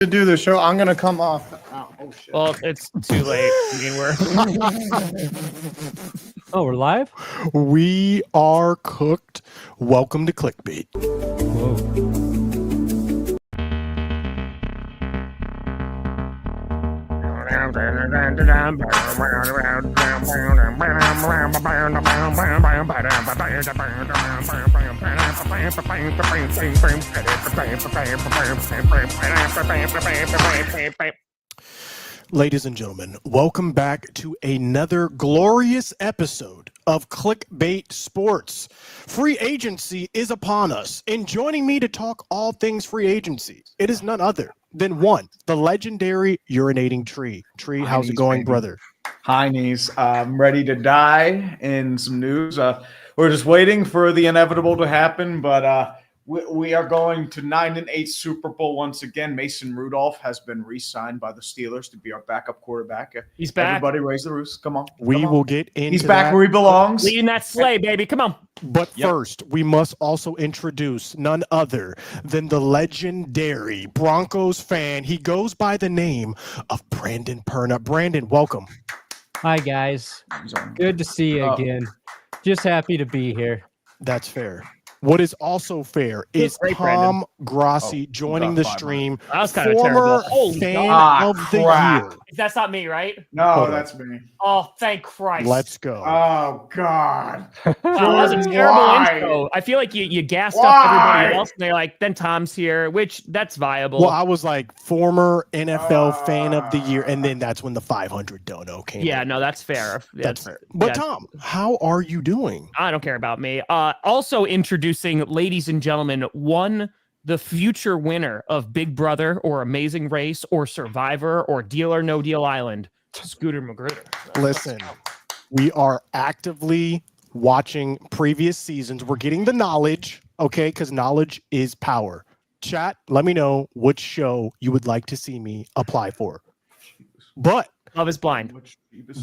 to do the show. I'm gonna come off. Oh shit. Well, it's too late. I mean, Oh, we're live? We are cooked. Welcome to Clickbait. Whoa. Ladies and gentlemen, welcome back to another glorious episode of Clickbait Sports. Free agency is upon us, and joining me to talk all things free agency, it is none other than one, the legendary urinating Tree. Tree, how's it going, brother? Hi, knees. I'm ready to die in some news. We're just waiting for the inevitable to happen, but we are going to 9-8 Super Bowl once again. Mason Rudolph has been re-signed by the Steelers to be our backup quarterback. He's back. Everybody raise the roost. Come on. We will get into He's back that. where he belongs. Leading that sleigh, baby. Come on. But first, we must also introduce none other than the legendary Broncos fan. He goes by the name of Brandon Perna. Brandon, welcome. Hi, guys. Good to see you again. Just happy to be here. That's fair. What is also fair is Great, Tom Grossi joining the stream. That was kind of Former terrible. Holy fan God. of the crap. year. That's not me, right? No, Hold on. that's me. Oh, thank Christ. Let's go. Oh, God. Wow, that was a terrible Why? intro. I feel like you gassed up Why? everybody else, and they're like, then Tom's here, which that's viable. Well, I was like former NFL fan of the year, and then that's when the 500 dono came. yeah, in. no, that's fair. That's fair. But yeah. Tom, how are you doing? I don't care about me. Also introducing, ladies and gentlemen, the future winner of Big Brother or Amazing Race or Survivor or Deal or No Deal Island, Scooter Magruder. Listen, we are actively watching previous seasons. We're getting the knowledge, okay? Because knowledge is power. Chat, let me know which show you would like to see me apply for. But Love is Blind.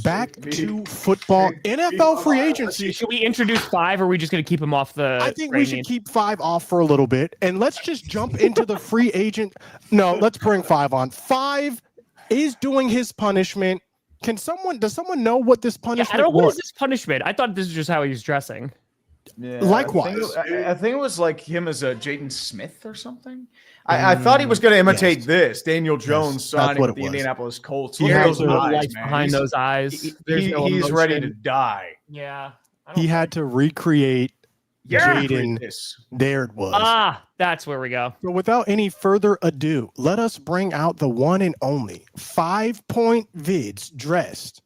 back to football, NFL free agency. Should we introduce 5 or are we just going to keep him off the I think we range? should keep 5 off for a little bit, and let's just jump into the free agent. No, let's bring 5 on. 5 is doing his punishment. Does someone know what this punishment I don't know, what was? is this punishment? I thought this was just how he was dressing. Yeah, Likewise. I think it was like him as a Jaden Smith or something. I thought he was going to imitate this. Daniel Jones signing what with it the was. Indianapolis Colts. He Look at had those to- eyes, lights man. behind those eyes. He's ready to die. Yeah. He had to recreate Yeah, Jaden. this. There it was. That's where we go. So without any further ado, let us bring out the one and only 5-point vids dressed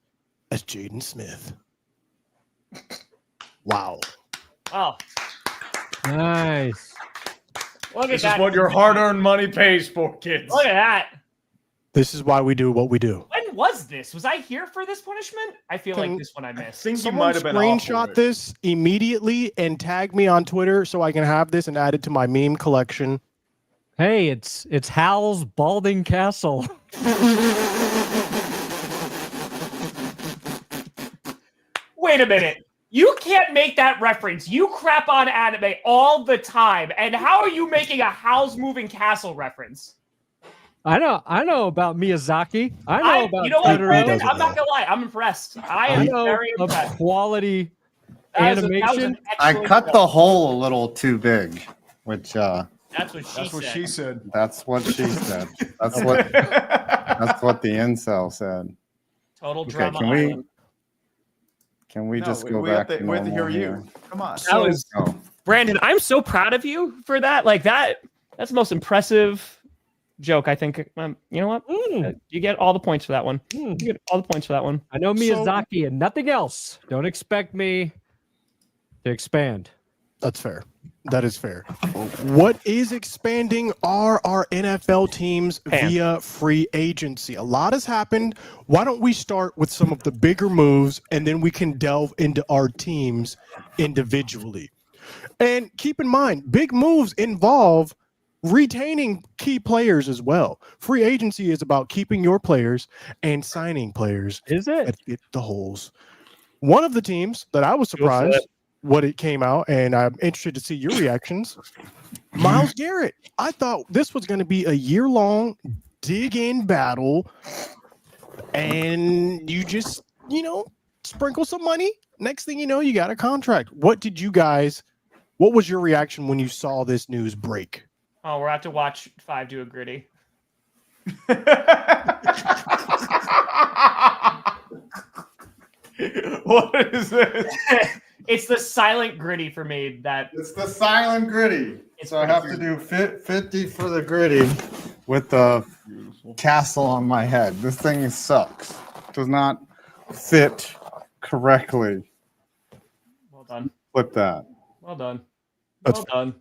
as Jaden Smith. Wow. Oh, Nice. look at This that. is what your hard-earned money pays for, kids. Look at that. This is why we do what we do. When was this? Was I here for this punishment? I feel like this one I I missed. think you Someone might have been off for screenshot it. this immediately and tag me on Twitter so I can have this and add it to my meme collection. Hey, it's Hal's Balding Castle. Wait a minute. You can't make that reference. You crap on anime all the time. And how are you making a Howl's Moving Castle reference? I know about Miyazaki. I know about you know what, Totoro. Brandon? doesn't I'm not know. gonna lie. I'm impressed. I I am know very of impressed. quality That was animation. an I excellent cut job. the hole a little too big, which That's what That's what she said. that's what she said. That's what the incel said. Total Okay, drama. can we island. can we just go we back have to, to we have to normal hear here? you. Come on. That was Oh, Brandon. I'm so proud of you for that. Like that. That's the most impressive joke. I think. You know what? You get all the points for that one. You get all the points for that one. I know Miyazaki and nothing else. Don't expect me to expand. That's fair. That is fair. What is expanding are our NFL teams via free agency. A lot has happened. Why don't we start with some of the bigger moves and then we can delve into our teams individually. And keep in mind, big moves involve retaining key players as well. Free agency is about keeping your players and signing players Is it? that fit the holes. One of the teams that I was surprised what it came out, and I'm interested to see your reactions. Myles Garrett. I thought this was going to be a year-long dig-in battle, and you just, sprinkle some money. Next thing you know, you got a contract. What was your reaction when you saw this news break? Oh, we're about to watch 5 do a gritty. What is this? It's the silent gritty for me. It's the silent gritty. It's So I have to do 50 for the gritty with the castle on my head. This thing sucks. Does not fit correctly. Well done. Flip that. Well done. That's Well done.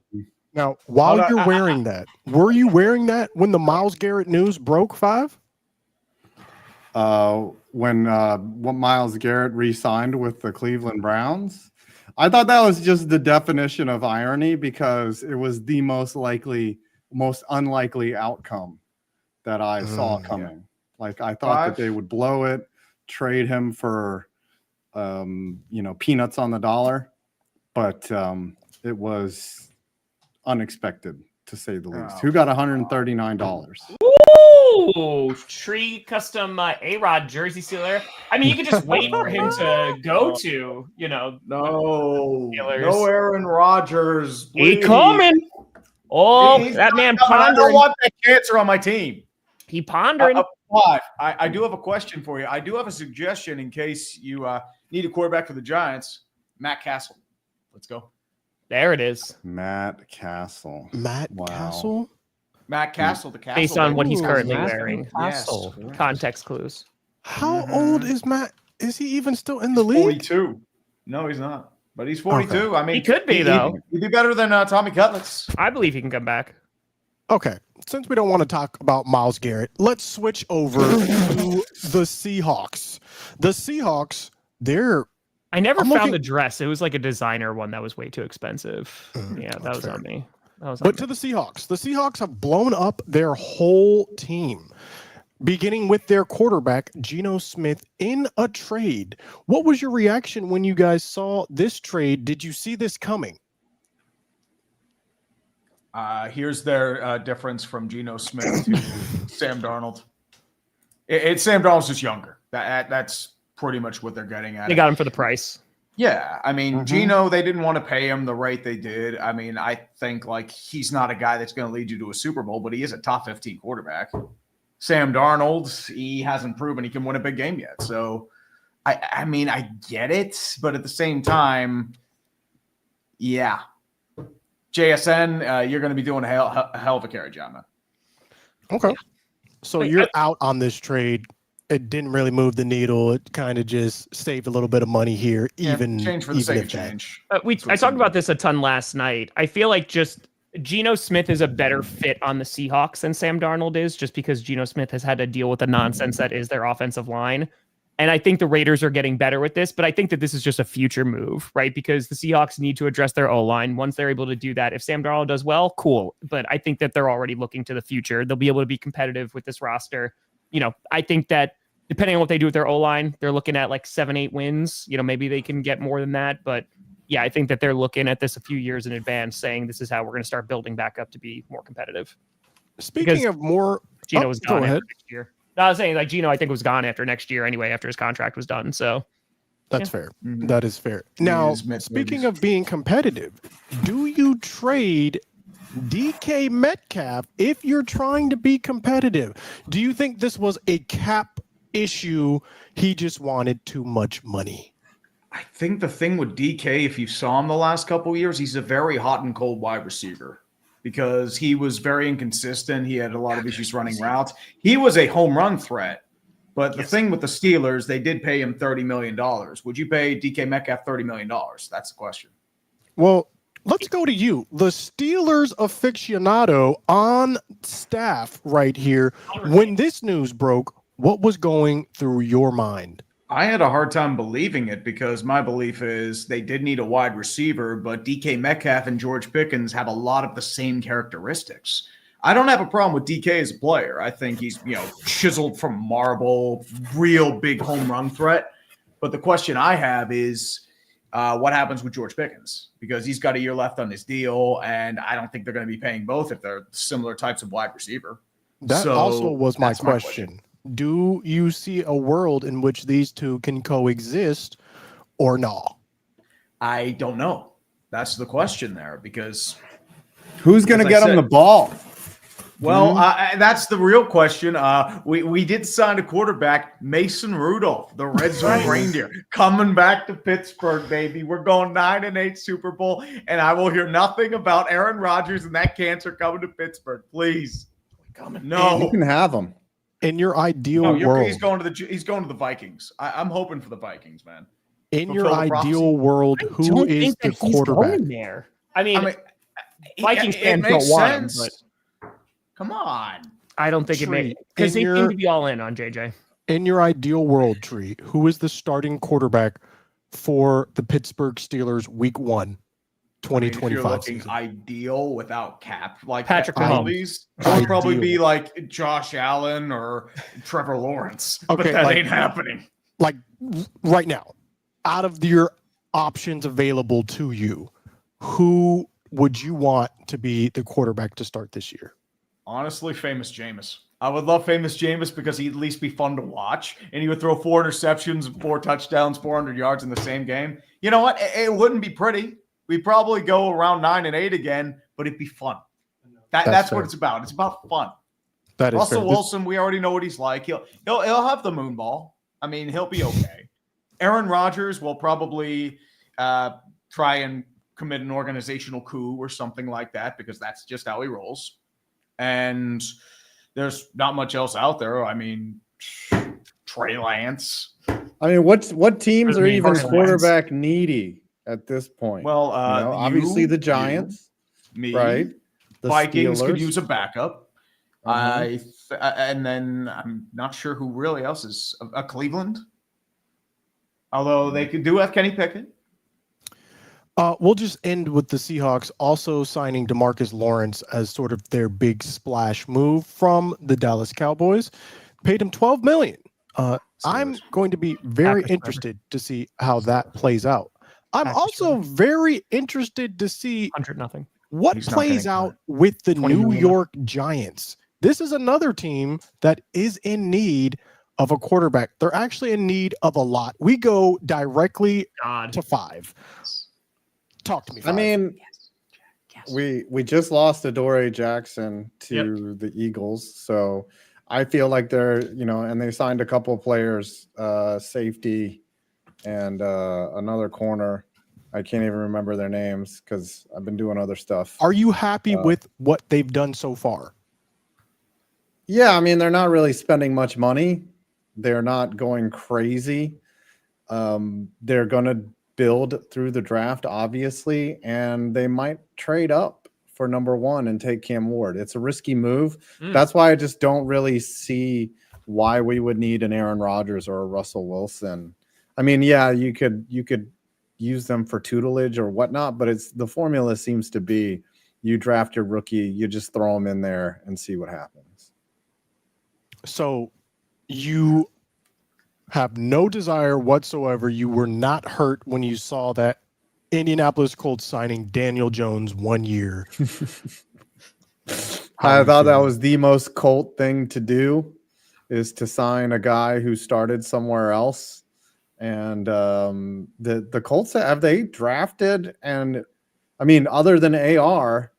Now, while you're wearing that, were you wearing that when the Myles Garrett news broke, 5? When Myles Garrett re-signed with the Cleveland Browns, I thought that was just the definition of irony because it was the most unlikely outcome that I saw coming. Yeah. Like I thought that they would blow it, trade him for, peanuts on the dollar, but it was unexpected to say the least. Who got $139? Ooh, tree custom A-Rod jersey sealer. I mean, you could just wait for him to go to, No Steelers. Aaron Rodgers. He Please. coming. Oh, that man I pondering. don't want that cancer on my team. He pondering. I do have a question for you. I do have a suggestion in case you need a quarterback for the Giants. Matt Castle. Let's go. There it is. Matt Castle. Castle? Matt Castle, the Castle. Based on what he's Ooh, currently Matt wearing. Castle. Yes. Context clues. How old is Matt? Is he even still in the league? 42. No, he's not. But he's 42. Okay. I mean, He could be, though. He'd be better than Tommy Cutlets. I believe he can come back. Okay. Since we don't want to talk about Myles Garrett, let's switch over to the Seahawks. The Seahawks, I never I'm found looking- the dress. It was like a designer one that was way too expensive. Yeah, that was fair. on me. But to the Seahawks have blown up their whole team, beginning with their quarterback, Geno Smith, in a trade. What was your reaction when you guys saw this trade? Did you see this coming? Here's their difference from Geno Smith to Sam Darnold. It's Sam Darnold's just younger. That's pretty much what they're getting at. They got him for the price. Yeah, I mean, Geno, they didn't want to pay him the rate they did. I mean, I think he's not a guy that's going to lead you to a Super Bowl, but he is a top 15 quarterback. Sam Darnold, he hasn't proven he can win a big game yet. So, I mean, I get it, but at the same time, yeah. JSN, you're going to be doing a hell of a carry job, man. Okay. So you're out on this trade. It didn't really move the needle. It kind of just saved a little bit of money here, change for the sake of change. I talked about this a ton last night. I feel like just Geno Smith is a better fit on the Seahawks than Sam Darnold is, just because Geno Smith has had to deal with the nonsense that is their offensive line. And I think the Raiders are getting better with this, but I think that this is just a future move, right? Because the Seahawks need to address their O-line. Once they're able to do that, if Sam Darnold does well, cool. But I think that they're already looking to the future. They'll be able to be competitive with this roster. I think that depending on what they do with their O-line, they're looking at 7-8 wins. Maybe they can get more than that. But yeah, I think that they're looking at this a few years in advance, saying this is how we're going to start building back up to be more competitive. Speaking of more, Geno was gone after next year. No, I was saying Geno, I think, was gone after next year anyway, after his contract was done. So that's fair. Mm-hmm. That is fair. Now, speaking of being competitive, do you trade DK Metcalf if you're trying to be competitive? Do you think this was a cap issue? He just wanted too much money. I think the thing with DK, if you saw him the last couple of years, he's a very hot and cold wide receiver because he was very inconsistent. He had a lot of issues running routes. He was a home run threat. But the thing with the Steelers, they did pay him $30 million. Would you pay DK Metcalf $30 million? That's the question. Well, let's go to you. The Steelers aficionado on staff right here. When this news broke, what was going through your mind? I had a hard time believing it because my belief is they did need a wide receiver, but DK Metcalf and George Pickens have a lot of the same characteristics. I don't have a problem with DK as a player. I think he's, chiseled from marble, real big home run threat. But the question I have is what happens with George Pickens? Because he's got a year left on his deal, and I don't think they're going to be paying both if they're similar types of wide receiver. That So also was my that's my question. Do you see a world in which these two can coexist or not? I don't know. That's the question there because Who's going to As I get him said- the ball? Well, that's the real question. We did sign a quarterback, Mason Rudolph, the Red Zone Reindeer, coming back to Pittsburgh, baby. We're going 9-8 Super Bowl, and I will hear nothing about Aaron Rodgers and that cancer coming to Pittsburgh. Please, no. You can have him. In your ideal No, world, he's going to the Vikings. I'm hoping for the Vikings, man. in your fulfill the prophecy. ideal world, who Don't is think the that he's quarterback? going there. I mean, I mean, Vikings it fans makes don't want him, sense. Come on. I don't think it Tree, may because in they seem your- to be all in on JJ. In your ideal world, Tree, who is the starting quarterback for the Pittsburgh Steelers Week 1, I mean, if 2025 you're looking season? ideal without cap, like Patrick penalties, it would probably be like Josh Allen or Trevor Lawrence. But Okay, that like- ain't happening. Like right now, out of your options available to you, who would you want to be the quarterback to start this year? Honestly, Famous Jameis. I would love Famous Jameis because he'd at least be fun to watch, and he would throw 4 interceptions and 4 touchdowns, 400 yards in the same game. You know what? It wouldn't be pretty. We'd probably go around 9-8 again, but it'd be fun. That's what fair. it's about. It's about fun. That is Russell fair. Wilson, we already know what he's like. He'll have the moon ball. I mean, he'll be okay. Aaron Rodgers will probably try and commit an organizational coup or something like that because that's just how he rolls. And there's not much else out there. I mean, Trey Lance. I mean, what teams are even Carson quarterback needy at this point? Well, obviously the Giants, me, right? The Vikings could Steelers. use a backup. Uh-huh. And then I'm not sure who really else is Cleveland. Although they do have Kenny Pickett. We'll just end with the Seahawks also signing DeMarcus Lawrence as sort of their big splash move from the Dallas Cowboys. Paid him $12 million. I'm going to be very interested to see how that plays out. I'm also very interested to see 100-0. what He's not plays getting out with the 20 New million. York Giants. This is another team that is in need of a quarterback. They're actually in need of a lot. We go directly God. to 5. Talk to me. I 5. mean, we just lost Adoree Jackson to the Eagles, so I feel like they're and they signed a couple of players, safety and another corner. I can't even remember their names because I've been doing other stuff. Are you happy with what they've done so far? Yeah, I mean they're not really spending much money. They're not going crazy. They're going to build through the draft, obviously, and they might trade up for number 1 and take Cam Ward. It's a risky move. That's why I just don't really see why we would need an Aaron Rodgers or a Russell Wilson. I mean, yeah, you could use them for tutelage or whatnot, but the formula seems to be you draft your rookie, you just throw him in there and see what happens. So you have no desire whatsoever. You were not hurt when you saw that Indianapolis Colts signing Daniel Jones 1 year. I thought that was the most Colt thing to do, is to sign a guy who started somewhere else. And the Colts, have they drafted? And I mean, other than AR,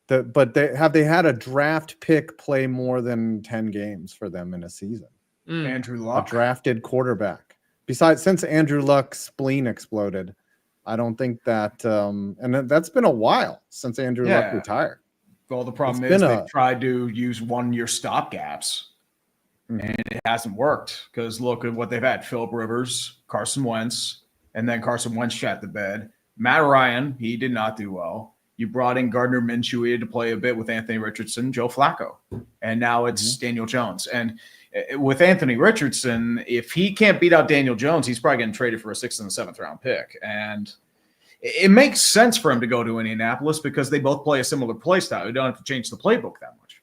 but they had a draft pick play more than 10 games for them in a season. Andrew A Luck. drafted quarterback. Besides, since Andrew Luck's spleen exploded, I don't think that, and that's been a while since Andrew Luck retired. Well, the problem It's is been they've tried to use 1-year stopgaps, and it hasn't worked because look at what they've had. Philip Rivers, Carson Wentz, and then Carson Wentz shot the bed. Matt Ryan, he did not do well. You brought in Gardner Minshew. He had to play a bit with Anthony Richardson, Joe Flacco, and now it's Daniel Jones. And with Anthony Richardson, if he can't beat out Daniel Jones, he's probably getting traded for a 6th and 7th round pick. And it makes sense for him to go to Indianapolis because they both play a similar play style. You don't have to change the playbook that much.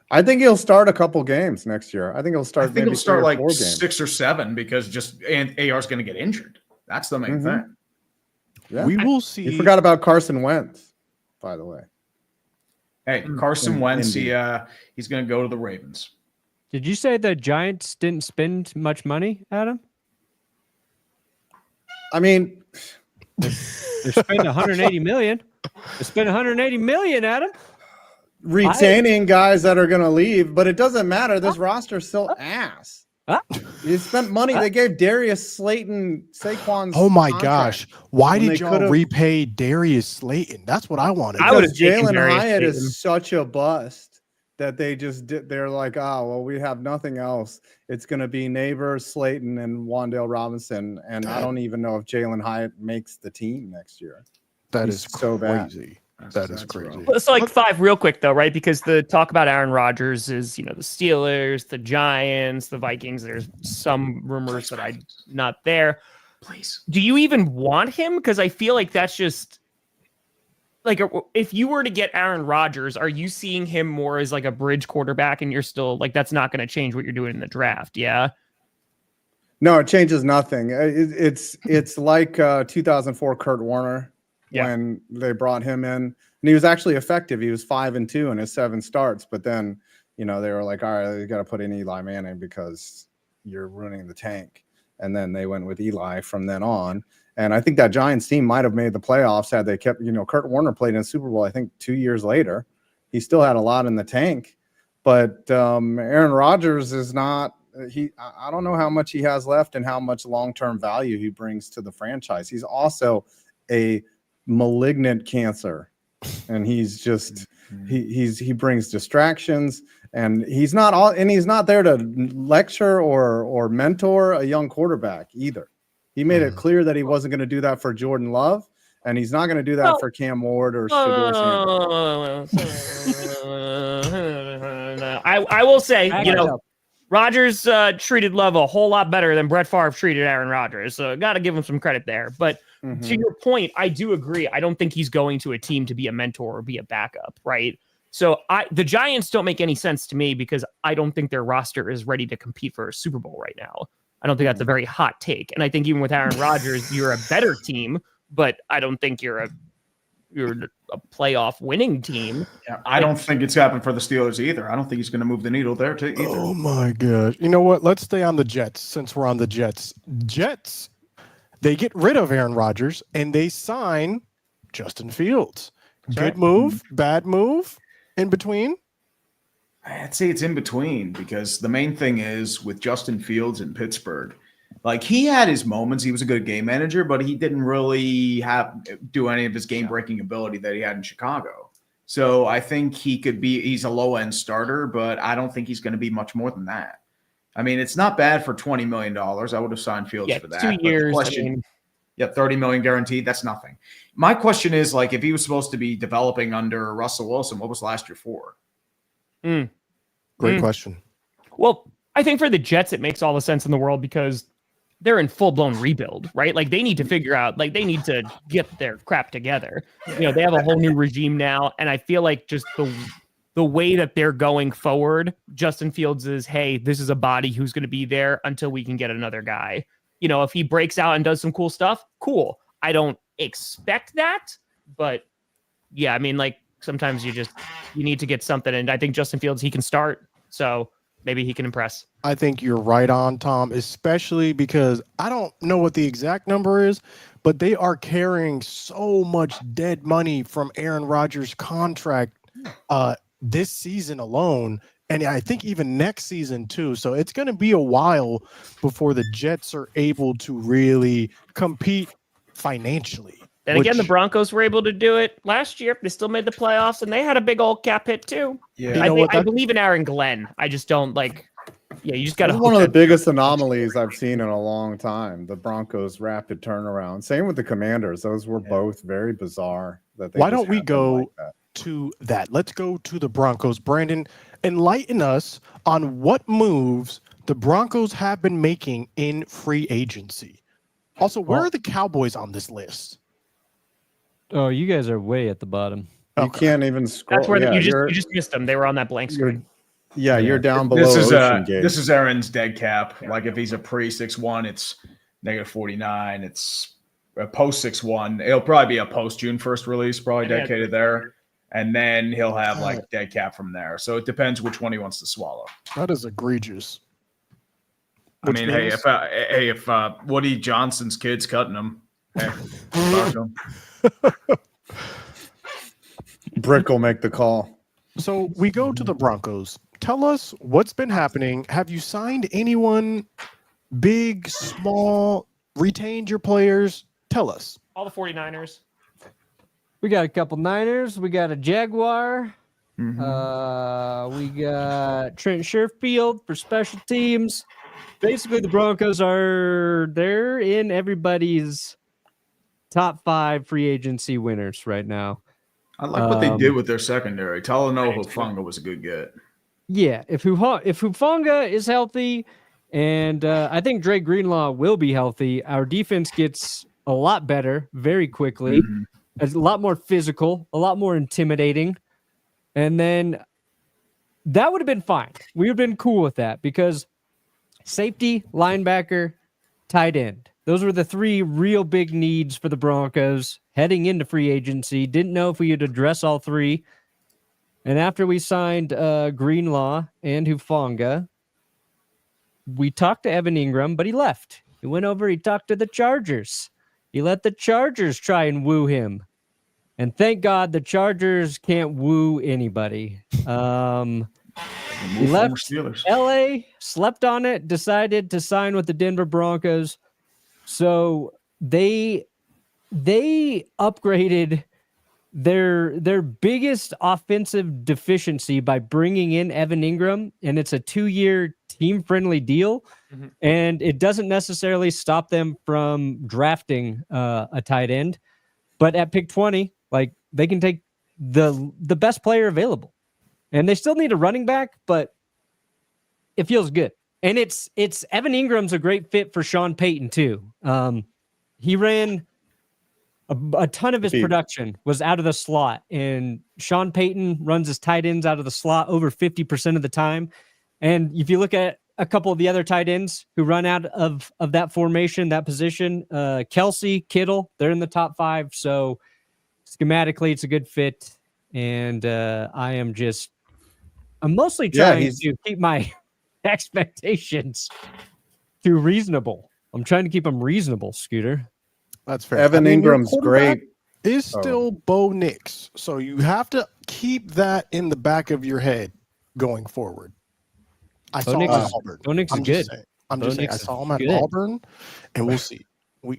I think he'll start a couple games next year. I think he'll start. I think maybe he'll start 3 or like 4 games. 6 or 7 because AR's going to get injured. That's the main thing. Yeah. We will see. You forgot about Carson Wentz, by the way. Hey, Carson Wentz, Indeed. he's going to go to the Ravens. Did you say the Giants didn't spend much money, Adam? I mean, They spent 180 million. They spent 180 million, Adam. retaining guys that are going to leave, but it doesn't matter. This roster's still ass. You spent money. They gave Darius Slayton Saquon's Oh my contract gosh. Why when did they y'all could've- repay Darius Slayton? That's what I wanted. I would've Because taken Jalen Darius Hyatt Slayton. is such a bust that they just did. They're like, oh, well, we have nothing else. It's going to be Neighbors, Slayton, and Wan'Dale Robinson. And I don't even know if Jalen Hyatt makes the team next year. That He's is so bad. crazy. That is That's crazy. rough. Let's like 5 real quick though, right? Because the talk about Aaron Rodgers is, the Steelers, the Giants, the Vikings. There's some rumors that I'm not there. Please. Do you even want him? Because I feel like that's just like if you were to get Aaron Rodgers, are you seeing him more as like a bridge quarterback, and you're still like that's not going to change what you're doing in the draft? Yeah. No, it changes nothing. It's like 2004 Kurt Warner when they brought him in, and he was actually effective. He was 5-2 in his 7 starts, but then they were like, all right, you got to put in Eli Manning because you're ruining the tank. And then they went with Eli from then on. And I think that Giants team might have made the playoffs had they kept, Kurt Warner played in the Super Bowl, I think 2 years later. He still had a lot in the tank, but Aaron Rodgers is not. I don't know how much he has left and how much long-term value he brings to the franchise. He's also a malignant cancer, and he's just he brings distractions, and he's not there to lecture or mentor a young quarterback either. He made it clear that he wasn't going to do that for Jordan Love, and he's not going to do that for Cam Ward or Shador Sanders. I will say, Rodgers treated Love a whole lot better than Brett Favre treated Aaron Rodgers. So got to give him some credit there. But to your point, I do agree. I don't think he's going to a team to be a mentor or be a backup, right? So the Giants don't make any sense to me because I don't think their roster is ready to compete for a Super Bowl right now. I don't think that's a very hot take. And I think even with Aaron Rodgers, you're a better team, but I don't think you're a playoff winning team. Yeah, I don't think it's happened for the Steelers either. I don't think he's going to move the needle there either. Oh my gosh. You know what? Let's stay on the Jets since we're on the Jets. Jets, they get rid of Aaron Rodgers and they sign Justin Fields. Good move, bad move, in between? I'd say it's in between because the main thing is with Justin Fields in Pittsburgh, like he had his moments. He was a good game manager, but he didn't really do any of his game-breaking ability that he had in Chicago. So I think he's a low-end starter, but I don't think he's going to be much more than that. I mean, it's not bad for $20 million. I would have signed Fields for that. 2 years. $30 million guaranteed. That's nothing. My question is, like, if he was supposed to be developing under Russell Wilson, what was last year for? Great question. Well, I think for the Jets, it makes all the sense in the world because they're in full-blown rebuild, right? Like they need to figure out, like they need to get their crap together. They have a whole new regime now. And I feel like just the way that they're going forward, Justin Fields is, hey, this is a body who's going to be there until we can get another guy. If he breaks out and does some cool stuff, cool. I don't expect that, but yeah, I mean, like sometimes you need to get something. And I think Justin Fields, he can start. So maybe he can impress. I think you're right on, Tom, especially because I don't know what the exact number is, but they are carrying so much dead money from Aaron Rodgers' contract this season alone. And I think even next season too. So it's going to be a while before the Jets are able to really compete financially. And again, the Broncos were able to do it last year. They still made the playoffs, and they had a big old cap hit too. Yeah, I believe in Aaron Glen. I just don't like. Yeah, you just got to. One of the biggest anomalies I've seen in a long time. The Broncos' rapid turnaround. Same with the Commanders. Those were both very bizarre. Why don't we go to that? Let's go to the Broncos. Brandon, enlighten us on what moves the Broncos have been making in free agency. Also, where are the Cowboys on this list? Oh, you guys are way at the bottom. You can't even scroll. That's where you just missed them. They were on that blank screen. You're down below. This is Aaron's dead cap. Like if he's a pre 6-1, it's -49. It's a post 6-1. It'll probably be a post June 1st release, probably dedicated there. and then he'll have like dead cap from there. So it depends which one he wants to swallow. That is egregious. I mean, hey, if Woody Johnson's kid's cutting him, hey, talk to him. Brick will make the call. So we go to the Broncos. Tell us what's been happening. Have you signed anyone big, small, retained your players? Tell us. All the 49ers. We got a couple Niners. We got a Jaguar. Mm-hmm. We got Trent Sherfield for special teams. Basically, the Broncos they're in everybody's top 5 free agency winners right now. I like what they did with their secondary. Talanoa Hufanga was a good get. Yeah, if Hufanga is healthy, and I think Dre Greenlaw will be healthy, our defense gets a lot better very quickly. Mm-hmm. It's a lot more physical, a lot more intimidating. And then that would have been fine. We would have been cool with that because safety, linebacker, tight end. Those were the 3 real big needs for the Broncos heading into free agency. Didn't know if we would address all 3. And after we signed Greenlaw and Hufanga, we talked to Evan Ingram, but he left. He went over, he talked to the Chargers. He let the Chargers try and woo him. And thank God the Chargers can't woo anybody. He left LA, slept on it, decided to sign with the Denver Broncos. So they upgraded their biggest offensive deficiency by bringing in Evan Ingram, and it's a 2-year team-friendly deal. Mm-hmm. And it doesn't necessarily stop them from drafting a tight end. But at pick 20, like they can take the best player available. And they still need a running back, but it feels good. And it's Evan Ingram's a great fit for Sean Payton too. He ran a ton of his production was out of the slot, and Sean Payton runs his tight ends out of the slot over 50% of the time. And if you look at a couple of the other tight ends who run out of that formation, that position, Kelsey, Kittle, they're in the top 5. So schematically, it's a good fit. And I'm mostly trying to keep my expectations too reasonable. I'm trying to keep them reasonable, Scooter. That's fair. Evan Ingram's great. Is still Bo Nix. So you have to keep that in the back of your head going forward. I saw him at Auburn. Bo Nix is good. I'm just saying I saw him at Auburn, and we'll see.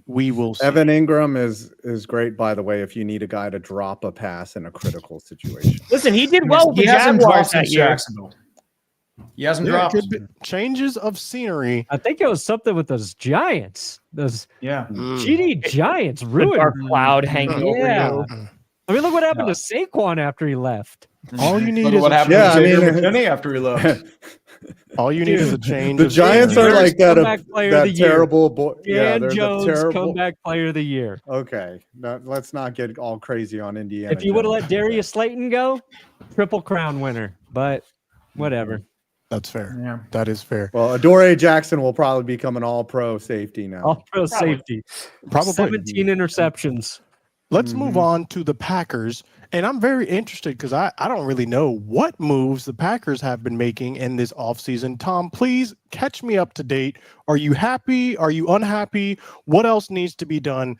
We will see. Evan Ingram is great, by the way, if you need a guy to drop a pass in a critical situation. Listen, he did well with the Jaguars that year. He hasn't dropped. Changes of scenery. I think it was something with those Giants. Those GD Giants ruined. Dark cloud hanging over you. I mean, look what happened to Saquon after he left. All you need is what happened to McKinney after he left. All you need is a change. The Giants are like that terrible boy. Dan Jones, comeback player of the year. Okay, let's not get all crazy on Indiana. If you would have let Darius Slayton go, Triple Crown winner. But whatever. That's fair. Yeah, that is fair. Well, Adoree Jackson will probably become an all-pro safety now. All-pro safety. Probably 17 interceptions. Let's move on to the Packers. And I'm very interested because I don't really know what moves the Packers have been making in this offseason. Tom, please catch me up to date. Are you happy? Are you unhappy? What else needs to be done?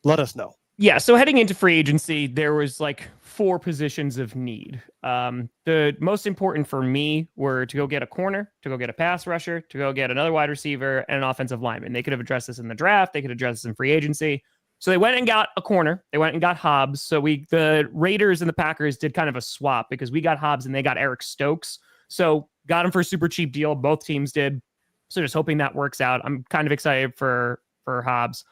Let us know. Yeah, so heading into free agency, there was like 4 positions of need. The most important for me were to go get a corner, to go get a pass rusher, to go get another wide receiver, and an offensive lineman. They could have addressed this in the draft. They could address this in free agency. So they went and got a corner. They went and got Hobbs. So the Raiders and the Packers did kind of a swap because we got Hobbs and they got Eric Stokes. So got him for a super cheap deal. Both teams did. So just hoping that works out. I'm kind of excited for Hobbs.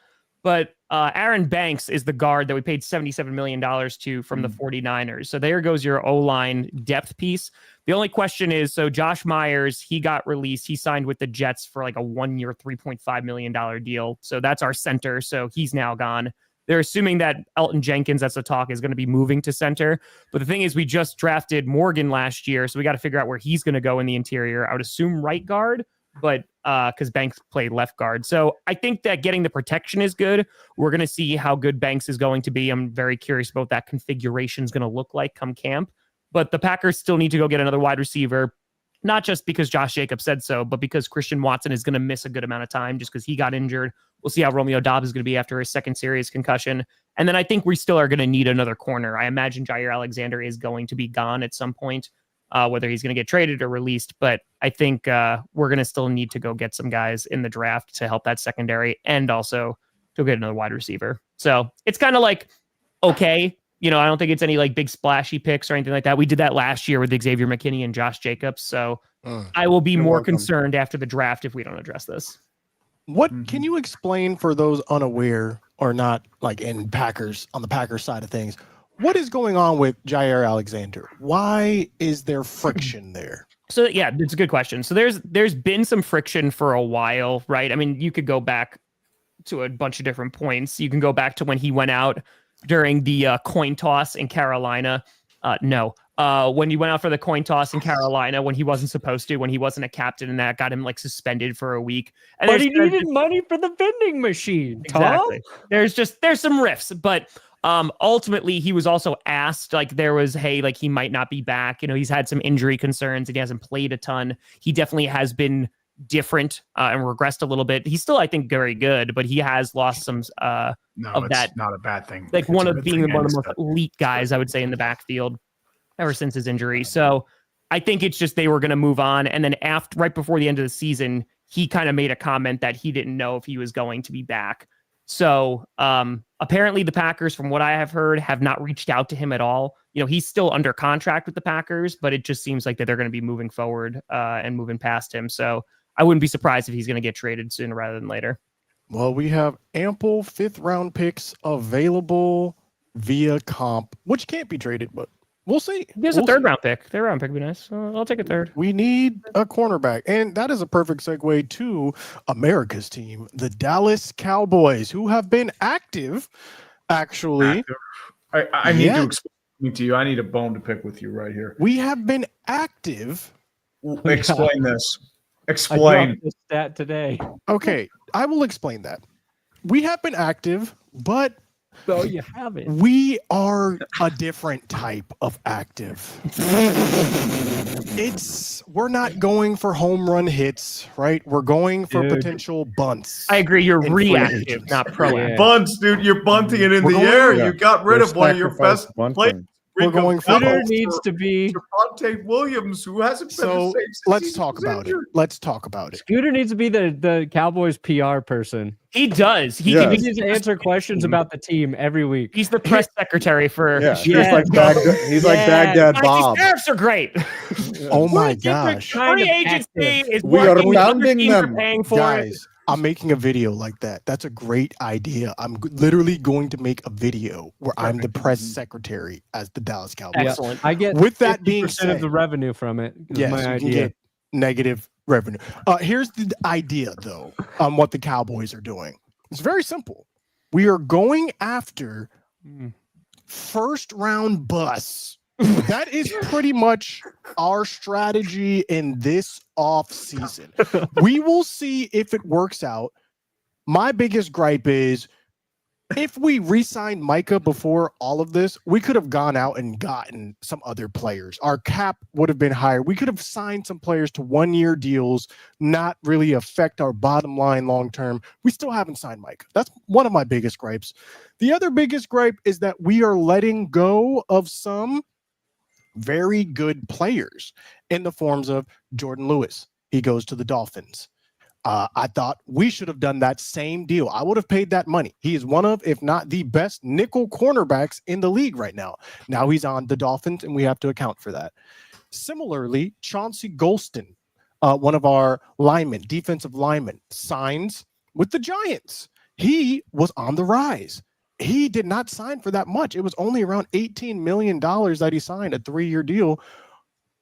But Aaron Banks is the guard that we paid $77 million to from the 49ers. So there goes your O-line depth piece. The only question is, so Josh Myers, he got released. He signed with the Jets for like a 1-year, $3.5 million deal. So that's our center. So he's now gone. They're assuming that Elton Jenkins, that's the talk, is going to be moving to center. But the thing is, we just drafted Morgan last year. So we got to figure out where he's going to go in the interior. I would assume right guard, but because Banks played left guard. So I think that getting the protection is good. We're going to see how good Banks is going to be. I'm very curious about what that configuration is going to look like come camp. But the Packers still need to go get another wide receiver, not just because Josh Jacobs said so, but because Christian Watson is going to miss a good amount of time just because he got injured. We'll see how Romeo Dobbs is going to be after his second serious concussion. And then I think we still are going to need another corner. I imagine Jair Alexander is going to be gone at some point, whether he's going to get traded or released. But I think we're going to still need to go get some guys in the draft to help that secondary and also to get another wide receiver. So it's kind of like, okay, I don't think it's any like big splashy picks or anything like that. We did that last year with Xavier McKinney and Josh Jacobs. So I will be more concerned after the draft if we don't address this. What can you explain for those unaware or not like on the Packers side of things? What is going on with Jair Alexander? Why is there friction there? So yeah, it's a good question. So there's been some friction for a while, right? I mean, you could go back to a bunch of different points. You can go back to when he went out during the coin toss in Carolina. When he went out for the coin toss in Carolina, when he wasn't supposed to, when he wasn't a captain, and that got him like suspended for a week. And but he needed money for the vending machine. Exactly. Tom? There's some riffs, but ultimately he was also asked, like there was, hey, like he might not be back. He's had some injury concerns and he hasn't played a ton. He definitely has been different and regressed a little bit. He's still, I think, very good, but he has lost some of that. Not a bad thing. Like one of the most elite guys, I would say, in the backfield ever since his injury. So I think it's just they were going to move on. And then right before the end of the season, he kind of made a comment that he didn't know if he was going to be back. So apparently the Packers, from what I have heard, have not reached out to him at all. He's still under contract with the Packers, but it just seems like that they're going to be moving forward and moving past him. So I wouldn't be surprised if he's going to get traded sooner rather than later. Well, we have ample 5th round picks available via comp, which can't be traded, but we'll see. There's a third round pick. Third round pick would be nice. I'll take a third. We need a cornerback. And that is a perfect segue to America's team, the Dallas Cowboys, who have been active, actually. I need to explain to you. I need a bone to pick with you right here. We have been active. Explain this. I Explain. dropped this stat today. Okay, I will explain that. We have been active, but So you haven't. we are a different type of active. We're not going for home run hits, right? We're going for Dude. potential bunts. I agree. You're in free reactive, agents. not proactive. Yeah. Bunts, dude. You're bunting it in We're the going- air. Yeah. You got rid of one of your Sacrifice best bunting. players. We're going for Twitter both. needs to be. Javonte Williams, who hasn't been So the same since let's he talk was about it. injured. Let's talk about it. Scooter needs to be the Cowboys PR person. He does. He Yes. He needs to answer questions about the team every week. He's the press secretary for. Yeah, Yeah. he's like Baghdad Bob. Sheriffs are great. Oh my Different gosh. kind Free of agency active. is We are working. Other founding teams are them. paying for it. Guys, I'm making a video like that. That's a great idea. I'm literally going to make a video where I'm the press secretary as the Dallas Cowboys. Excellent. I get With that being 50% of said, the revenue from it. Is yes, my you can idea. get negative revenue. Here's the idea, though, on what the Cowboys are doing. It's very simple. We are going after first round busts. That is pretty much our strategy in this off season. We will see if it works out. My biggest gripe is if we re-signed Micah before all of this, we could have gone out and gotten some other players. Our cap would have been higher. We could have signed some players to 1-year deals, not really affect our bottom line long term. We still haven't signed Micah. That's one of my biggest gripes. The other biggest gripe is that we are letting go of some very good players in the forms of Jordan Lewis. He goes to the Dolphins. I thought we should have done that same deal. I would have paid that money. He is one of, if not the best nickel cornerbacks in the league right now. Now he's on the Dolphins, and we have to account for that. Similarly, Chauncey Golston, one of our linemen, defensive linemen, signs with the Giants. He was on the rise. He did not sign for that much. It was only around $18 million that he signed, a 3-year deal.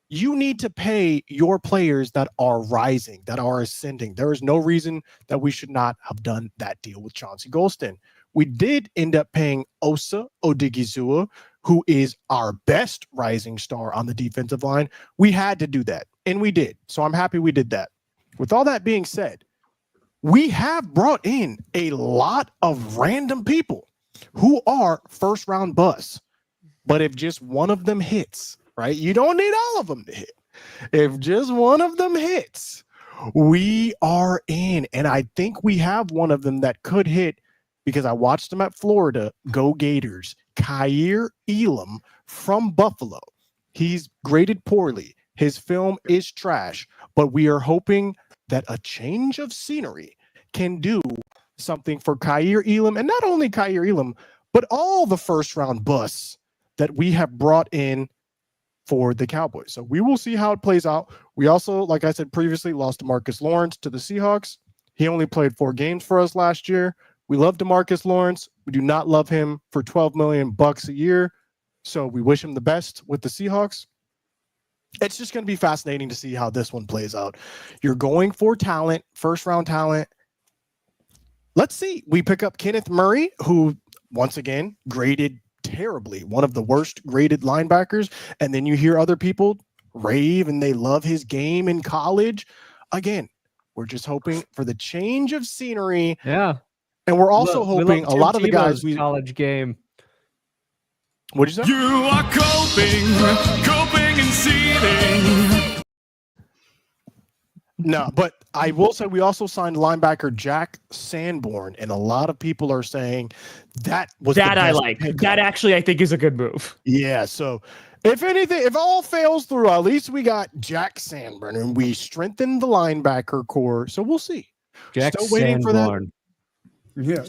You need to pay your players that are rising, that are ascending. There is no reason that we should not have done that deal with Chauncey Golston. We did end up paying Osa Odigizua, who is our best rising star on the defensive line. We had to do that, and we did. So I'm happy we did that. with all that being said, we have brought in a lot of random people who are first round busts. But if just one of them hits, right? You don't need all of them to hit. If just one of them hits, we are in. And I think we have one of them that could hit because I watched him at Florida. Go Gators. Kaiir Elam from Buffalo. He's graded poorly. His film is trash. But we are hoping that a change of scenery can do something for Kaiir Elam. And not only Kaiir Elam, but all the first round busts that we have brought in for the Cowboys. So we will see how it plays out. We also, like I said previously, lost DeMarcus Lawrence to the Seahawks. He only played 4 games for us last year. We love DeMarcus Lawrence. We do not love him for $12 million a year. So we wish him the best with the Seahawks. It's just going to be fascinating to see how this one plays out. You're going for talent, first round talent. Let's see. We pick up Kenneth Murray, who once again graded terribly, one of the worst graded linebackers, and then you hear other people rave and they love his game in college. Again, we're just hoping for the change of scenery. Yeah. And we're also hoping a lot of the guys college game. What'd you say? You are coping and seething. No, but I will say we also signed linebacker Jack Sanborn, and a lot of people are saying that was that the I best like. pickup. That actually I think is a good move. Yeah, so if anything, if all fails through, at least we got Jack Sanborn, and we strengthened the linebacker core. So we'll see. Jack Still waiting for that. Sanborn. Yeah,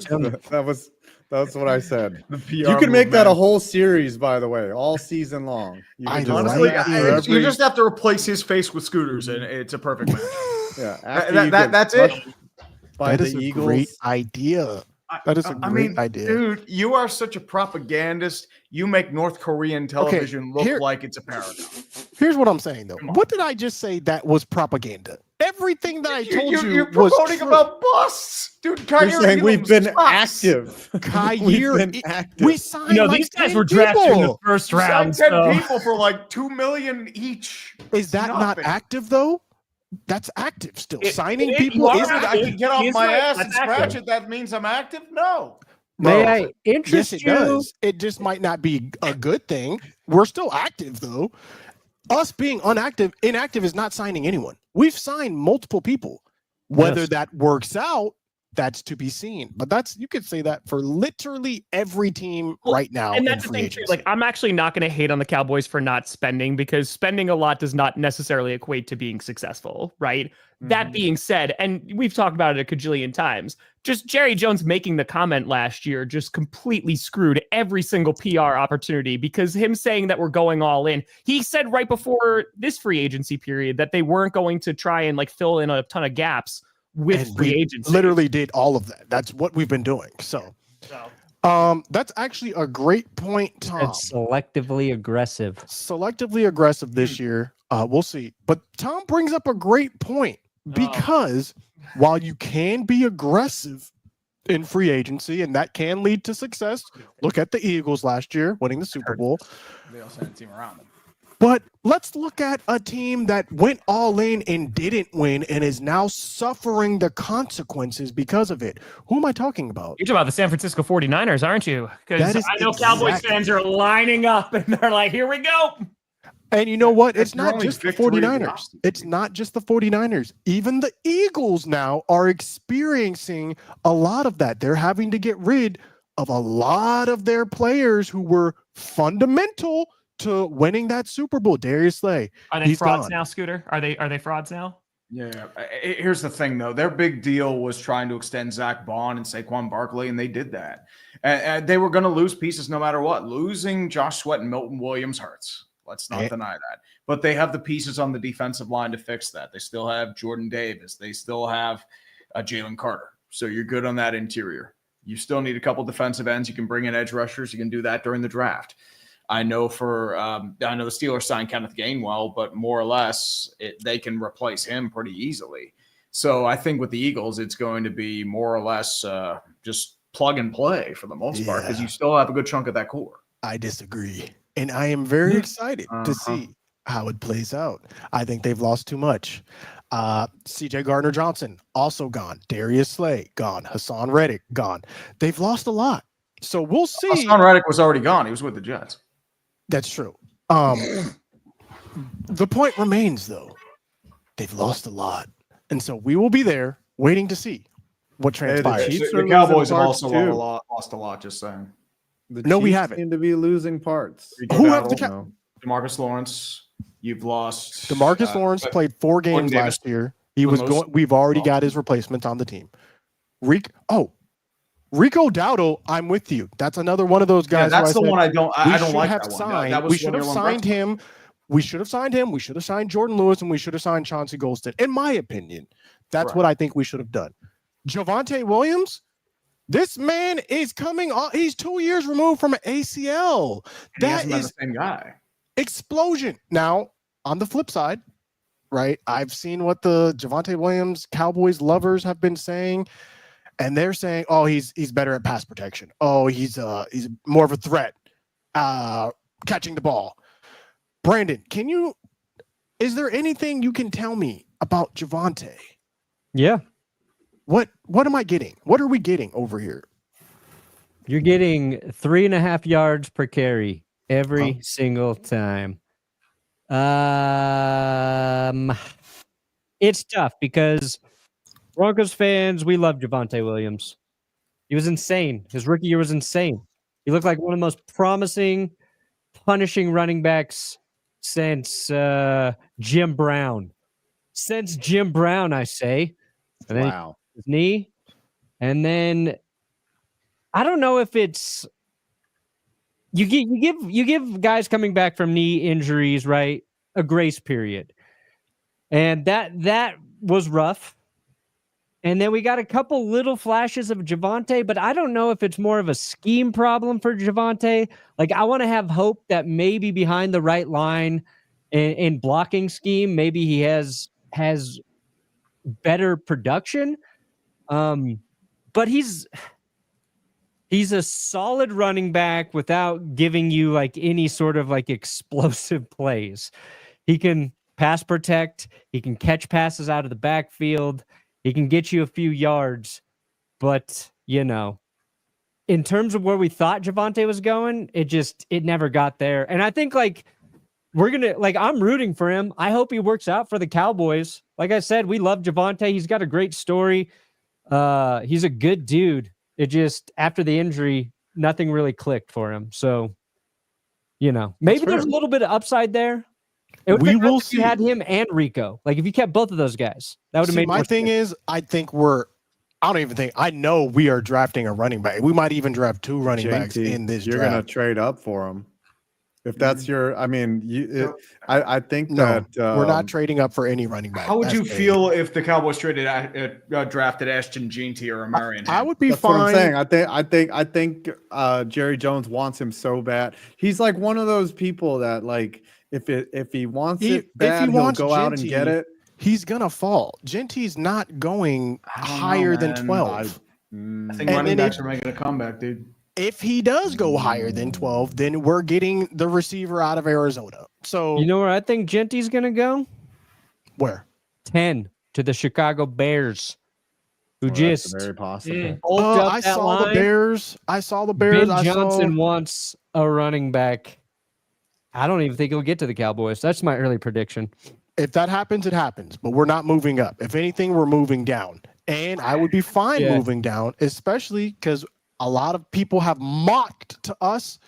that's what I said. The PR You can make that a movement. whole series, by the way, all season long. You I can like just Honestly, do that for you every- just have to replace his face with Scooters, and it's a perfect match. yeah. That- after that- you that- get that's it. crushed By That the is a Eagles. great idea. That is a great idea. Dude, you are such a propagandist. You make North Korean television look here- like it's a paragon. Here's what I'm saying, though. Come on. What did I just say that was propaganda? Everything that I told You're was promoting true. about busts, dude. You're Kaiir saying we've Elam's been sucks. active. Kaiir, We've been active. we signed You know, like these guys 10 were drafted in the people. first You signed round. 10 So. people for like $2 million each. Is that not Nothing. active, though? That's active still. Signing you people are Is isn't it? I can get off He's my right. ass and That's scratch active. it. That means I'm active? No. May Bro, I interest Yes, it you? does. It just might not be a good thing. We're still active, though. Us being inactive is not signing anyone. We've signed multiple people. Whether Yes. that works out, that's to be seen. But you could say that for literally every team Well, right now. And in that's the free thing too. agency. Like, I'm actually not going to hate on the Cowboys for not spending, because spending a lot does not necessarily equate to being successful, right? That being said, and we've talked about it a cajillion times, just Jerry Jones making the comment last year just completely screwed every single PR opportunity, because him saying that we're going all in, he said right before this free agency period that they weren't going to try and like fill in a ton of gaps with And free we agency. literally did all of that. That's what we've been doing. So, that's actually a great point, Tom. It's selectively aggressive. Selectively aggressive this year. We'll see. But Tom brings up a great point, because while you can be aggressive in free agency and that can lead to success, look at the Eagles last year winning the Super Bowl. They also had a team around them. But let's look at a team that went all in and didn't win and is now suffering the consequences because of it. Who am I talking about? You're talking about the San Francisco 49ers, aren't you? Because That is I know Cowboys exactly- fans are lining up and they're like, here we go. And you know what? That's It's their not only just the victory of the 49ers. offseason. It's not just the 49ers. Even the Eagles now are experiencing a lot of that. They're having to get rid of a lot of their players who were fundamental to winning that Super Bowl. Darius Slay. Are they He's frauds gone. now, Scooter? Are they frauds now? Yeah. Here's the thing, though. Their big deal was trying to extend Zach Bond and Saquon Barkley, and they did that. And they were going to lose pieces no matter what. Losing Josh Sweat and Milton Williams hurts. Let's not deny that. But they have the pieces on the defensive line to fix that. They still have Jordan Davis. They still have Jalen Carter. So you're good on that interior. You still need a couple defensive ends. You can bring in edge rushers. You can do that during the draft. I know the Steelers signed Kenneth Gainwell, but more or less they can replace him pretty easily. So I think with the Eagles, it's going to be more or less just plug and play for the most part, because you still have a good chunk of that core. I disagree. And I am very excited to Uh-huh. see how it plays out. I think they've lost too much. CJ Gardner Johnson also gone. Darius Slay gone. Hassan Reddick gone. They've lost a lot. So we'll see. Hassan Reddick was already gone. He was with the Jets. That's true. The point remains, though. They've lost a lot. And so we will be there waiting to see what transpires. Chiefs The are Cowboys losing have parts, also too. lost a lot, just saying. The No, we Chiefs haven't. seem to be losing parts. Who have the Battle, DeMarcus Lawrence, you've lost. DeMarcus Lawrence played 4 games Davis. last year. He was most- going. We've already got his replacement on the team. Rico Dowdle, I'm with you. That's another one of those Yeah, guys. who that's the said one I don't should like. have That one. signed. That was We should have one signed him. We should have signed him. We should have signed Jordan Lewis, and we should have signed Chauncey Golston. In my opinion, that's Right. what I think we should have done. Javonte Williams, this man is coming on. He's 2 years removed from an ACL. He That hasn't been is the same guy. explosion. Now, on the flip side, right? I've seen what the Javonte Williams Cowboys lovers have been saying, and they're saying, "Oh, he's better at pass protection. Oh, he's more of a threat, catching the ball." Brandon, is there anything you can tell me about Javonte? Yeah. What am I getting? What are we getting over here? You're getting 3.5 yards per carry every single time. It's tough because Broncos fans, we love Javonte Williams. He was insane. His rookie year was insane. He looked like one of the most promising, punishing running backs since Jim Brown. Since Jim Brown, I say. And then Wow. his knee. And then I don't know if it's you give guys coming back from knee injuries, right, a grace period. And that was rough. And then we got a couple little flashes of Javonte, but I don't know if it's more of a scheme problem for Javonte. Like, I want to have hope that maybe behind the right line in blocking scheme, maybe he has better production. But he's a solid running back without giving you like any sort of like explosive plays. He can pass protect. He can catch passes out of the backfield. He can get you a few yards. But, in terms of where we thought Javonte was going, it never got there. And I think I'm rooting for him. I hope he works out for the Cowboys. Like I said, we love Javonte. He's got a great story. He's a good dude. It just, after the injury, nothing really clicked for him. So, maybe there's a little bit of upside there. We will if you see. had him and Rico. Like, if you kept both of those guys, that would have made my more thing sense. is, I know we are drafting a running back. We might even draft 2 running backs JT, in this you're going to draft. trade up for him. If that's your, I mean, I think No, that we're not trading up for any running back. How would That's you A. feel if the Cowboys drafted Ashton Jeanty or Marion? I would be That's fine. what I'm saying. I think Jerry Jones wants him so bad. He's like one of those people that, like, if he wants it bad, he'll go out and get it. He's gonna fall. Genty's not going higher than 12. I think And running then backs are making a comeback, dude. If he does go higher than 12, then we're getting the receiver out of Arizona. So You know where I think Genty's going to go? where? 10 to the Chicago Bears, who Well, just that's very possible. bulked up I that saw the line. Bears. I saw the Bears. Ben I Johnson saw, wants a running back. I don't even think he'll get to the Cowboys. That's my early prediction. if that happens, it happens. But we're not moving up. If anything, we're moving down. And I would be fine Yeah. moving down, especially because a lot of people have mocked to us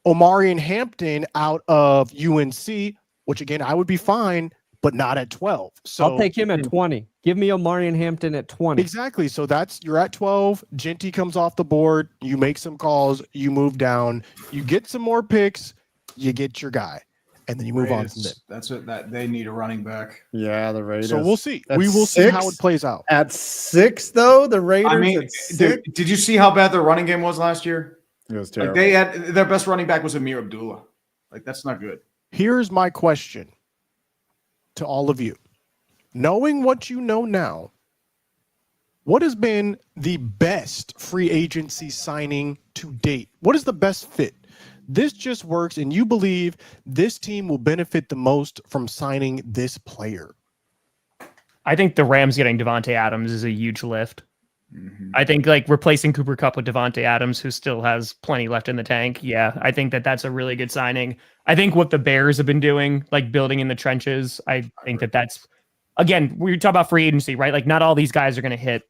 Omarion Hampton out of UNC, which again, I would be fine, but not at 12. So I'll take him at 20. Give me Omarion Hampton at 20. exactly. So you're at 12. Genty comes off the board. You make some calls. You move down. You get some more picks. You get your guy, and then you move on from there. That's it. That they need a running back. Yeah, the Raiders. So we'll see. At We will see how 6? it plays out. At 6, though, the Raiders. I mean, at 6? did you see how bad their running game was last year? It was Like terrible. they had their best running back was Amir Abdullah. Like that's not good. Here's my question to all of you. Knowing what you know now, what has been the best free agency signing to date? What is the best fit? This just works, and you believe this team will benefit the most from signing this player. I think the Rams getting Davante Adams is a huge lift. I think like replacing Cooper Kupp with Davante Adams, who still has plenty left in the tank. Yeah, I think that that's a really good signing. I think what the Bears have been doing, like building in the trenches, I think that that's, again, we talk about free agency, right? Like not all these guys are going to hit.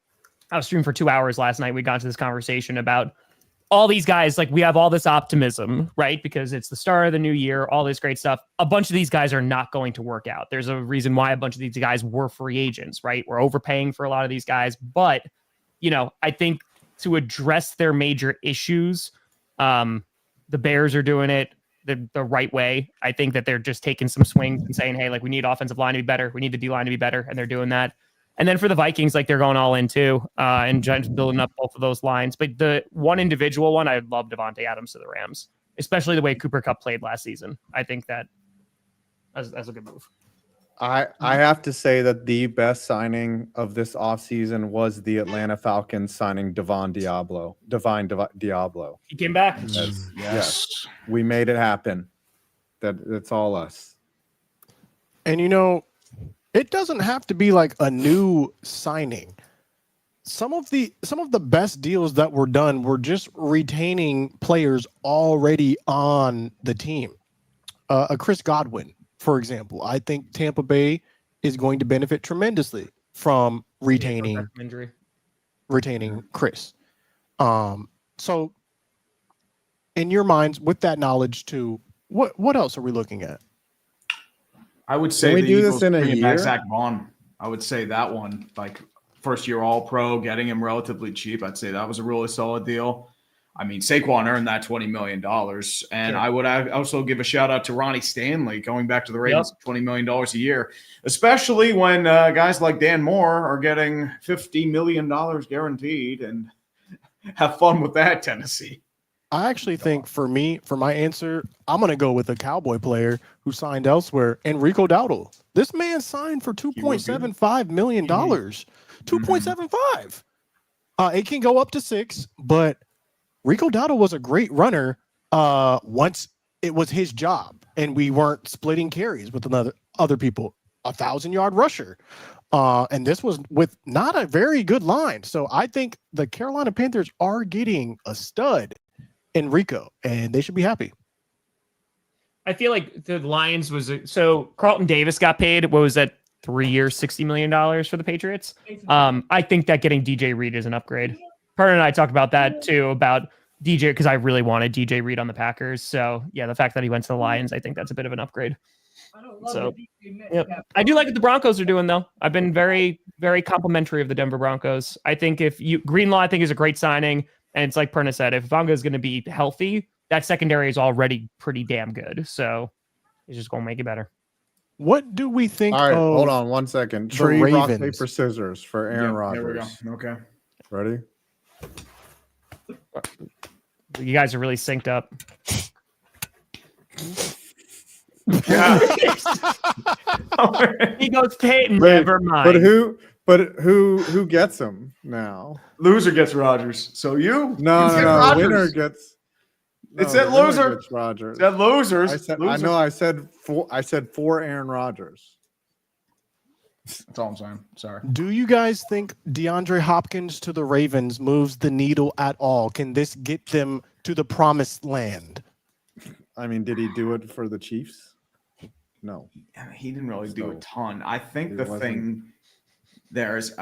I was streaming for 2 hours last night. We got to this conversation about all these guys. Like we have all this optimism, right? Because it's the start of the new year, all this great stuff. A bunch of these guys are not going to work out. There's a reason why a bunch of these guys were free agents, right? We're overpaying for a lot of these guys, but I think to address their major issues, the Bears are doing it the right way. I think that they're just taking some swings and saying, hey, like we need offensive line to be better. We need the D line to be better. And they're doing that. And then for the Vikings, like they're going all in too, and just building up both of those lines. But the one individual one, I love Davante Adams to the Rams, especially the way Cooper Kupp played last season. I think that that's a good move. I have to say that the best signing of this offseason was the Atlanta Falcons signing Divine Diablo. He came back. Yes. We made it happen. That's all us. And it doesn't have to be like a new signing. Some of the best deals that were done were just retaining players already on the team. A Chris Godwin, for example. I think Tampa Bay is going to benefit tremendously from retaining Chris. So in your minds, with that knowledge too, what else are we looking at? I would say Can we the do Eagles this in a bringing back year? Zach Vaughn. I would say that one, like first year All Pro, getting him relatively cheap. I'd say that was a really solid deal. I mean, Saquon earned that $20 million. And I would also give a shout out to Ronnie Stanley going back to the Ravens, $20 million a year, especially when guys like Dan Moore are getting $50 million guaranteed. And have fun with that, Tennessee. I actually think for my answer, I'm going to go with a Cowboy player who signed elsewhere, Enrico Dowdle. This man signed for $2.75 million. $2.75. It can go up to $6 million, but Rico Dowdle was a great runner once it was his job and we weren't splitting carries with other people. 1,000-yard rusher. And this was with not a very good line. So I think the Carolina Panthers are getting a stud Enrico, and they should be happy. I feel like the Lions so Carlton Davis got paid. What was that? 3 years, $60 million for the Patriots. I think that getting DJ Reed is an upgrade. Carter and I talked about that too, about DJ, because I really wanted DJ Reed on the Packers. So yeah, the fact that he went to the Lions, I think that's a bit of an upgrade. So I do like what the Broncos are doing though. I've been very, very complimentary of the Denver Broncos. I think Greenlaw, I think is a great signing. And it's like Perna said, if Vonga is going to be healthy, that secondary is already pretty damn good. So it's just going to make it better. What do we think? All right, hold on 1 second. Tree, rock, paper, scissors for Aaron Rodgers. There we go. Okay. Ready? You guys are really synced up. He goes, Peyton, never mind. But who gets him now? Loser gets Rodgers. So you? No. Winner gets. It said loser. Rodgers. It said losers. I said for Aaron Rodgers. That's all I'm saying. Sorry. Do you guys think DeAndre Hopkins to the Ravens moves the needle at all? Can this get them to the promised land? I mean, did he do it for the Chiefs? No. Yeah, he didn't really do a ton. I think the thing there's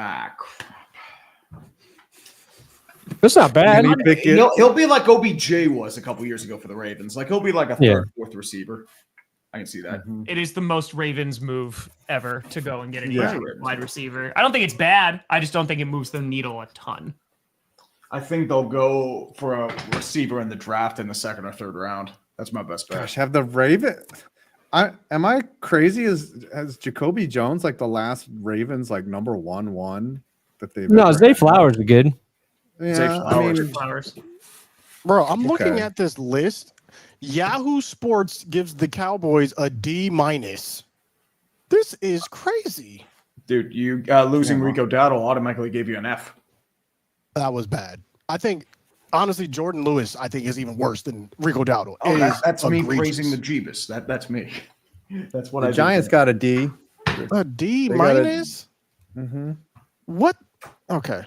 That's not bad. He'll be like OBJ was a couple years ago for the Ravens. Like he'll be like a third, fourth receiver. I can see that. It is the most Ravens move ever to go and get a wide receiver. I don't think it's bad. I just don't think it moves the needle a ton. I think they'll go for a receiver in the draft in the second or third round. That's my best bet. Gosh, have the Ravens. Am I crazy? Has Jacoby Jones like the last Ravens like number one that they've? No, Zay Flowers are good. Yeah, Flowers. Bro, I'm looking at this list. Yahoo Sports gives the Cowboys a D-. This is crazy. Dude, you losing Rico Dowdle automatically gave you an F. That was bad. I think, honestly, Jordan Lewis, I think, is even worse than Rico Dowdle. Oh, that's me praising the Jeebus. That's me. That's what the Giants got a D. A D-? What? Okay.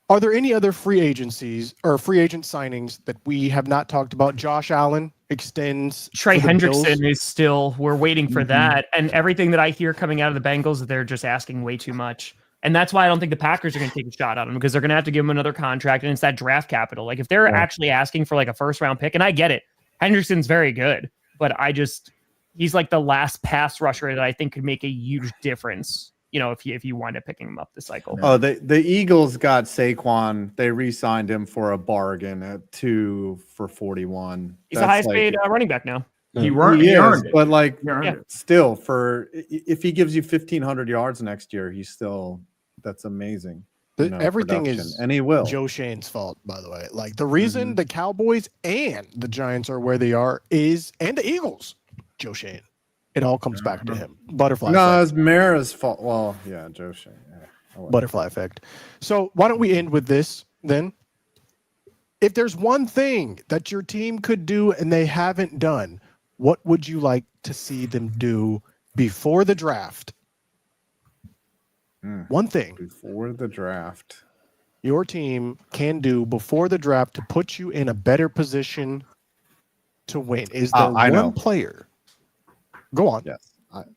Are there any other free agencies or free agent signings that we have not talked about? Josh Allen extends. Trey for the Bills. Hendrickson is still, we're waiting for that. And everything that I hear coming out of the Bengals, they're just asking way too much. And that's why I don't think the Packers are going to take a shot at him, because they're going to have to give him another contract, and it's that draft capital. Like if they're actually asking for like a first round pick, and I get it, Hendrickson's very good, but he's like the last pass rusher that I think could make a huge difference. You know, if you wind up picking him up this cycle. Oh, the Eagles got Saquon. They re-signed him for a bargain at 2 for 41. He's the highest paid running back now. He He earned is, it. but like He earned it. still, for if he gives you 1,500 yards next year, that's amazing. Everything production. is and he will. Joe Shane's fault, by the way. Like the reason the Cowboys and the Giants are where they are and the Eagles, Joe Shane. It all comes back to him. Butterfly No, effect. it's Mara's fault. Well, yeah, Joe Shane. Yeah. Butterfly effect. So why don't we end with this then? If there's one thing that your team could do and they haven't done, what would you like to see them do before the draft? One thing Before the draft. your team can do before the draft to put you in a better position to win. Is there I know. one player? Go on. Yes.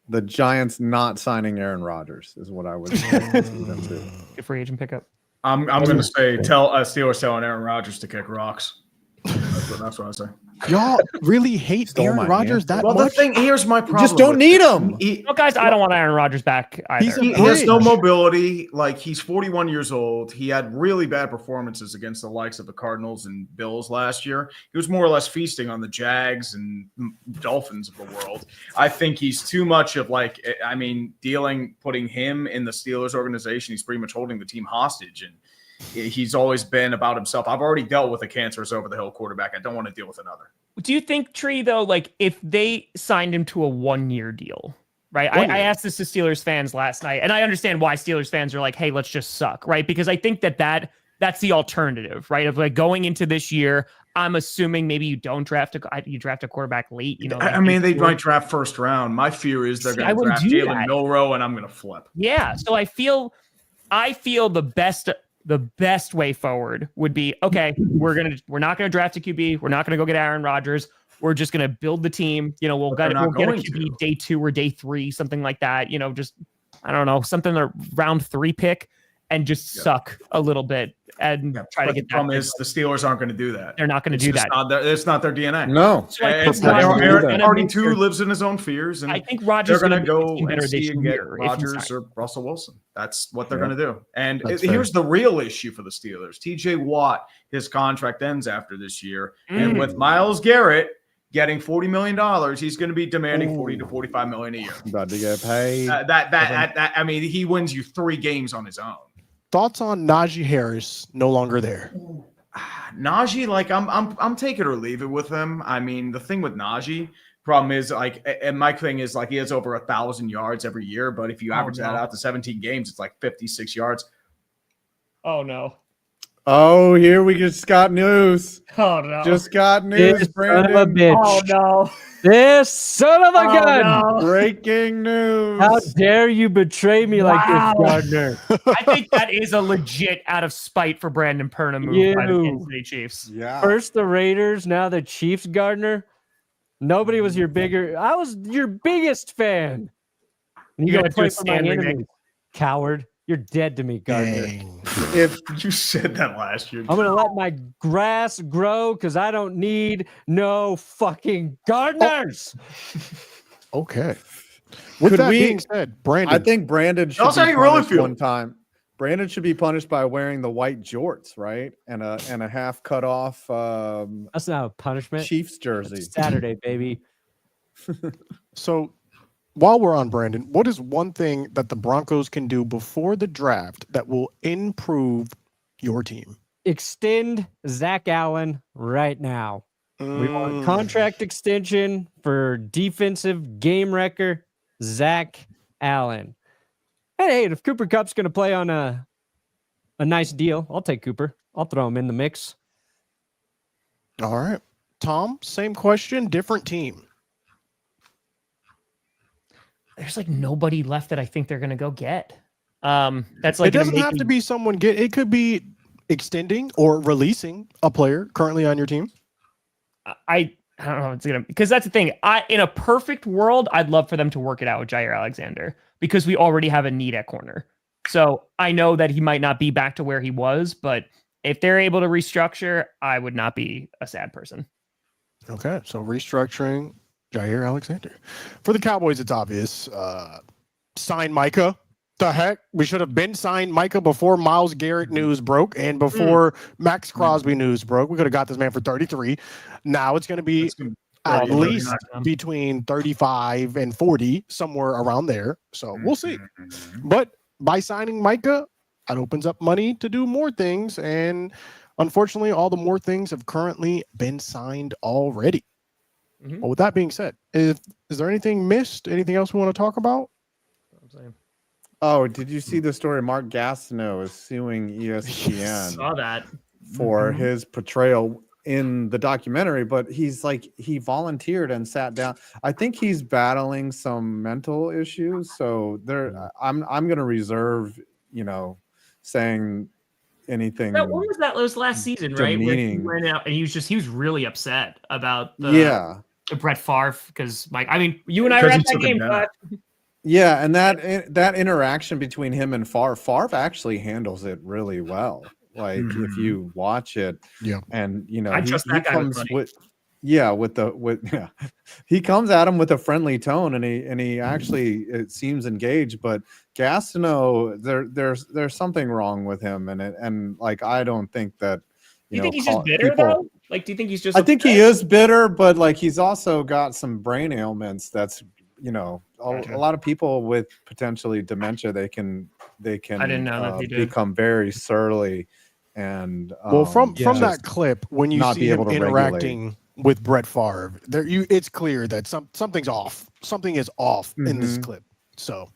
The Giants not signing Aaron Rodgers is what I would see them do. Good free agent pickup. I'm going to say Steelers telling Aaron Rodgers to kick rocks. That's what I say. Y'all really hate Stole Aaron my Rodgers that Well, much? here's my problem. Just don't with need him. him. Well, guys, I don't want Aaron Rodgers back either. He's a He has no bridge. mobility. Like he's 41 years old. He had really bad performances against the likes of the Cardinals and Bills last year. He was more or less feasting on the Jags and Dolphins of the world. I think he's too much of putting him in the Steelers organization. He's pretty much holding the team hostage, and he's always been about himself. I've already dealt with a cancerous over the hill quarterback. I don't want to deal with another. Do you think, Tree, though, like if they signed him to a 1-year deal, right? I asked this to Steelers fans last night, and I understand why Steelers fans are like, hey, let's just suck, right? Because I think that's the alternative, right? Of like going into this year, I'm assuming maybe you don't draft you draft a quarterback late. You know, like they might draft first round. My fear is they're See, going I to wouldn't draft do Jalen that. Milroe, and I'm going to flip. Yeah. So I feel the best way forward would be, okay, we're not gonna draft a QB. We're not gonna go get Aaron Rodgers. We're just gonna build the team. You know, we'll get a QB day 2 or day 3, something like that. You know, just I don't know, something a round 3 pick, and just suck a little bit and try to get that. The problem is the Steelers aren't going to do that. They're not going to do that. It's not their DNA. No. So I It's think not, Rodgers is Aaron gonna Party make 2 their- lives in his own fears, and I think they're Rodgers going to is go better and this see and get year if he's Rodgers not. or Russell Wilson. That's what they're going to do. And That's here's the real issue for the Steelers. TJ Watt, his contract ends after this year. And with Myles Garrett getting $40 million, he's going to be demanding $40 to $45 million a year. About to get paid. He wins you 3 games on his own. Thoughts on Najee Harris no longer there? Najee, like I'm take it or leave it with him. I mean, the thing with Najee, problem is like, and my thing is like he has over 1,000 yards every year, but if you average that out to 17 games, it's like 56 yards. Oh no. Oh, here we just got news. Oh no. Just got news, This son of a Brandon. bitch. Oh no. This son of a gun. No. Breaking news. How dare you betray me like Wow. this, Gardner? I think that is a legit out of spite for Brandon Perna move by the You. Kansas City Chiefs. Yeah. First the Raiders, now the Chiefs, Gardner. Nobody was your bigger. I was your biggest fan. And You you gotta gotta play do a for my stand remake. enemies. Coward. You're dead to me, Gardner. Dang. If You said that last year. I'm gonna let my grass grow because I don't need no fucking gardeners. Okay. With Could that we- being said, Brandon, I think Brandon should That's how be you really punished feel. one time. Brandon should be punished by wearing the white jorts, right? And a half cut off That's not a punishment. Chiefs jersey. It's Saturday, baby. so. While we're on Brandon, what is one thing that the Broncos can do before the draft that will improve your team? Extend Zach Allen right now. We want contract extension for defensive game wrecker Zach Allen. And hey, if Cooper Kupp's going to play on a nice deal, I'll take Cooper. I'll throw him in the mix. All right. Tom, same question, different team. There's like nobody left that I think they're gonna go get. That's like It doesn't have to be someone it could be extending or releasing a player currently on your team. I don't know if it's gonna, because that's the thing. In a perfect world, I'd love for them to work it out with Jair Alexander because we already have a need at corner. So I know that he might not be back to where he was, but if they're able to restructure, I would not be a sad person. Okay, so restructuring Jair Alexander. For the Cowboys, it's obvious. Sign Micah. The heck? We should have been signed Micah before Myles Garrett news broke and before Max Crosby news broke. We could have got this man for 33. Now it's going to be at least between 35 and 40, somewhere around there. So we'll see. But by signing Micah, it opens up money to do more things. And unfortunately, all the more things have currently been signed already. Well, with that being said, is there anything missed? Anything else we want to talk about? Oh, did you see the story? Mark Gastineau is suing ESPN Saw that for his portrayal in the documentary, but he volunteered and sat down. I think he's battling some mental issues, so I'm going to reserve, saying anything. What was that? It was last season, right? Where he went out and he was really upset about the Brett Favre because you and I were at that game. Yeah, and that interaction between him and Favre actually handles it really well. Like if you watch it, and I trust that guy he comes at him with a friendly tone, and he actually it seems engaged. But Gastineau, there's something wrong with him, and I don't think that. You think he's just bitter though? Like, do you think he's just? I think he is bitter, but he's also got some brain ailments. That's a lot of people with potentially dementia, they can I didn't know that they become very surly and from that clip when you see him interacting with Brett Favre, it's clear that something's off. Something is off in this clip. So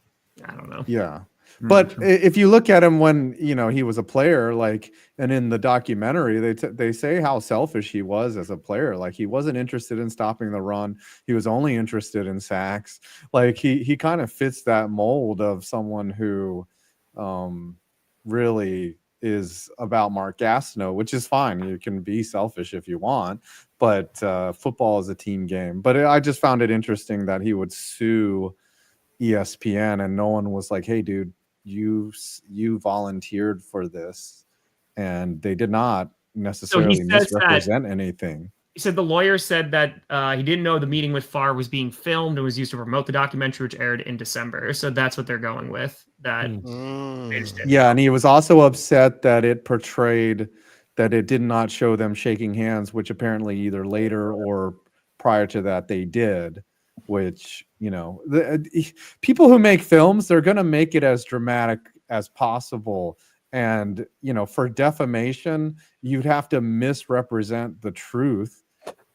I don't know. Yeah. But if you look at him when he was a player, and in the documentary, they say how selfish he was as a player. Like he wasn't interested in stopping the run; he was only interested in sacks. Like he kind of fits that mold of someone who really is about Mark Gastineau, which is fine. You can be selfish if you want, but football is a team game. But I just found it interesting that he would sue ESPN, and no one was like, "Hey, dude, you volunteered for this," and they did not necessarily misrepresent anything. He said the lawyer said that he didn't know the meeting with Favre was being filmed and was used to promote the documentary, which aired in December. So that's what they're going with. Yeah, and he was also upset that it portrayed that it did not show them shaking hands, which apparently either later or prior to that they did. Which people who make films, they're going to make it as dramatic as possible, and for defamation you'd have to misrepresent the truth,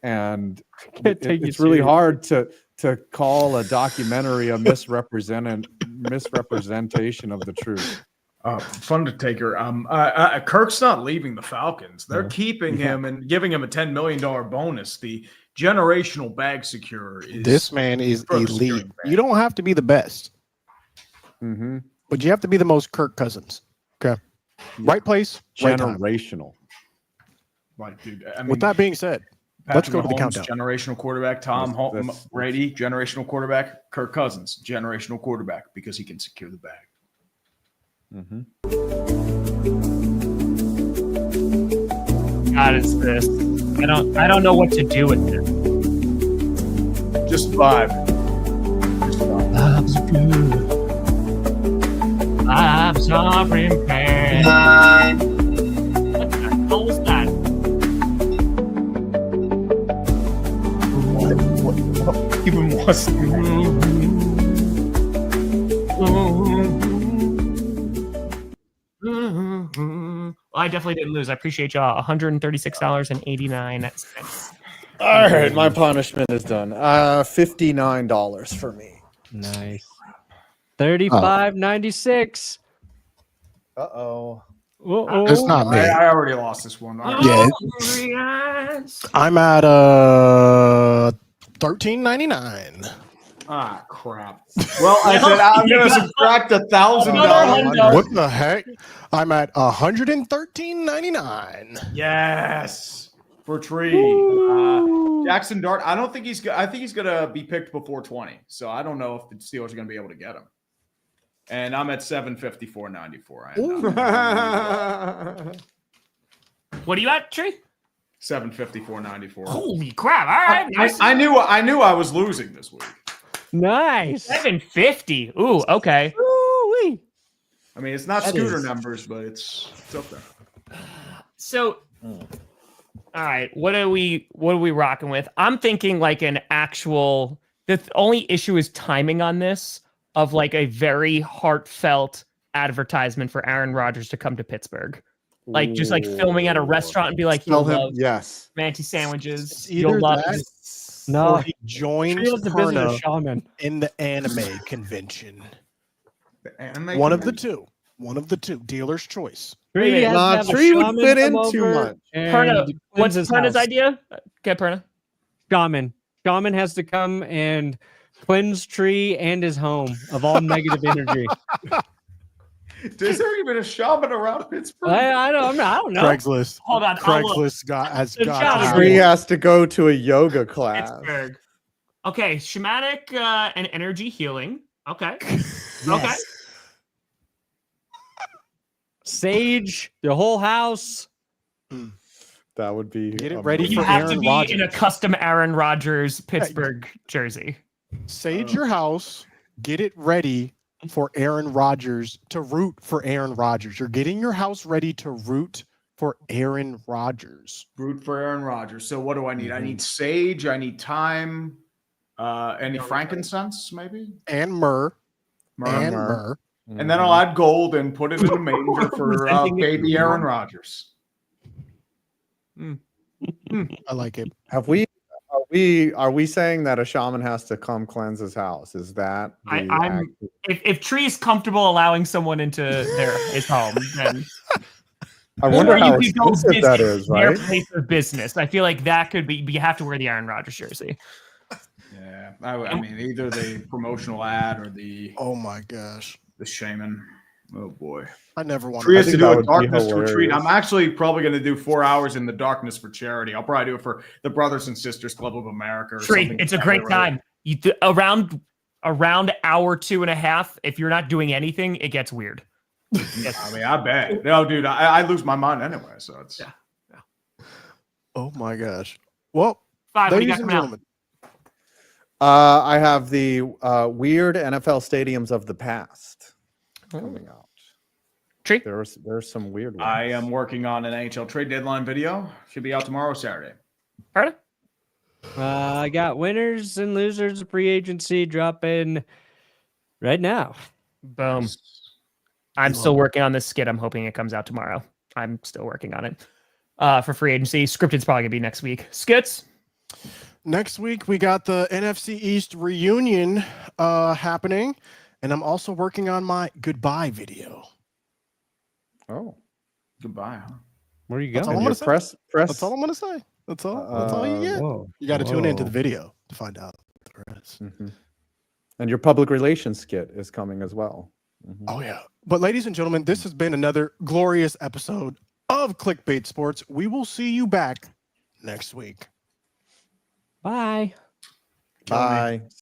and it's really hard to call a documentary a misrepresentation of the truth. Fun to take her. Kirk's not leaving the Falcons. They're keeping him and giving him a $10 million bonus. The generational bag securer this man is elite. You don't have to be the best, but you have to be the most Kirk Cousins. Okay, right place, generational. Right, dude. With that being said, let's go to the Mahomes, countdown. Generational quarterback. Tom Brady, generational quarterback. Kirk Cousins, generational quarterback, because he can secure the bag. God, it's this. I don't know what to do with this. Just vibe. Love's good. Vibes are impaired. What the hell was that? What even was Well, I definitely didn't lose. I appreciate y'all. $136.89. All right, my punishment is done. $59 for me. Nice. $35.96. Uh-oh. It's not me. I already lost this one. Yeah. I'm at $13.99. Ah, crap. Well, I said I'm going to subtract $1,000. What the heck? I'm at $113.99. Yes, for Tree. Jackson Dart. I don't think he's. I think he's going to be picked before 20. So I don't know if the Steelers are going to be able to get him. And I'm at $754.94. What are you at, Tree? $754.94. Holy crap! All right, nice. I knew I was losing this week. Nice. 750. Ooh, okay. Ooh-wee. I mean, it's not That scooter is- numbers, but it's up there. So, all right, what are we rocking with? I'm thinking like an actual. The only issue is timing on this of like a very heartfelt advertisement for Aaron Rodgers to come to Pittsburgh. Like just like filming at a restaurant and be like, Tell you'll him love yes. Manti sandwiches. It's You'll either love that No, or he joins Tree loves to visit a Perna shaman. in the anime convention. The anime One of the convention. two. One of the two. Dealer's choice. Tree has to Nah, have a Tree would shaman fit in come too over much. and Perna, cleanse what's his Perna's house. idea? Okay, Perna. Shaman. Shaman has to come and cleanse Tree and his home of all negative energy. Is there even a shaman around Pittsburgh? I don't know. Craigslist. Hold on, I'll look. Craigslist has The got shaman. to Tree have- has to go to a yoga class. Pittsburgh. Okay, shamanic and energy healing. Okay. Yes. Okay. Sage, the whole house. That would be Get it ready You for have to Aaron be in a Rodgers. custom Aaron Rodgers Pittsburgh jersey. Sage your house. Get it ready for Aaron Rodgers to root for Aaron Rodgers. You're getting your house ready to root for Aaron Rodgers. Root for Aaron Rodgers. So what do I need? I need sage. I need thyme. Any frankincense, maybe? And myrrh. And myrrh. And then I'll add gold and put it in a manger for baby Aaron Rodgers. I like it. Are we saying that a shaman has to come cleanse his house? Is that If Tree's comfortable allowing someone into his home, then I wonder or how you could go expensive that visit is, their right? place of business. I feel like that could be. But you have to wear the Aaron Rodgers jersey. Yeah, I mean either the promotional ad or the Oh my gosh. shaman. Oh boy. I never want Tree has to think do that a would be darkness retreat. hilarious. I'm actually probably going to do 4 hours in the darkness for charity. I'll probably do it for the Brothers and Sisters Club of America. Or Tree, something it's a like great that. time. Around hour 2.5. If you're not doing anything, it gets weird. I mean, I bet. No, dude, I lose my mind anyway. So it's Oh my gosh. Well, Five. What do you ladies got and coming out? gentlemen, I have the weird NFL stadiums of the past coming out. Tree? There's some weird ones. I am working on an NHL trade deadline video. Should be out tomorrow, Saturday. Pardon? I got winners and losers of free agency dropping right now. Boom. I'm still working on this skit. I'm hoping it comes out tomorrow. I'm still working on it. For free agency, scripted's probably gonna be next week. Skits. next week we got the NFC East reunion happening, and I'm also working on my goodbye video. Oh, Goodbye. Huh? Where you That's all going? I'm and gonna your say. press. That's all I'm gonna say. That's all you get. Whoa. You got to tune into the Whoa. video to find out the rest. Mhm. And your public relations skit is coming as well. Mhm. Oh yeah. But ladies and gentlemen, this has been another glorious episode of Clickbait Sports. We will see you back next week. Bye. Kill me. Bye.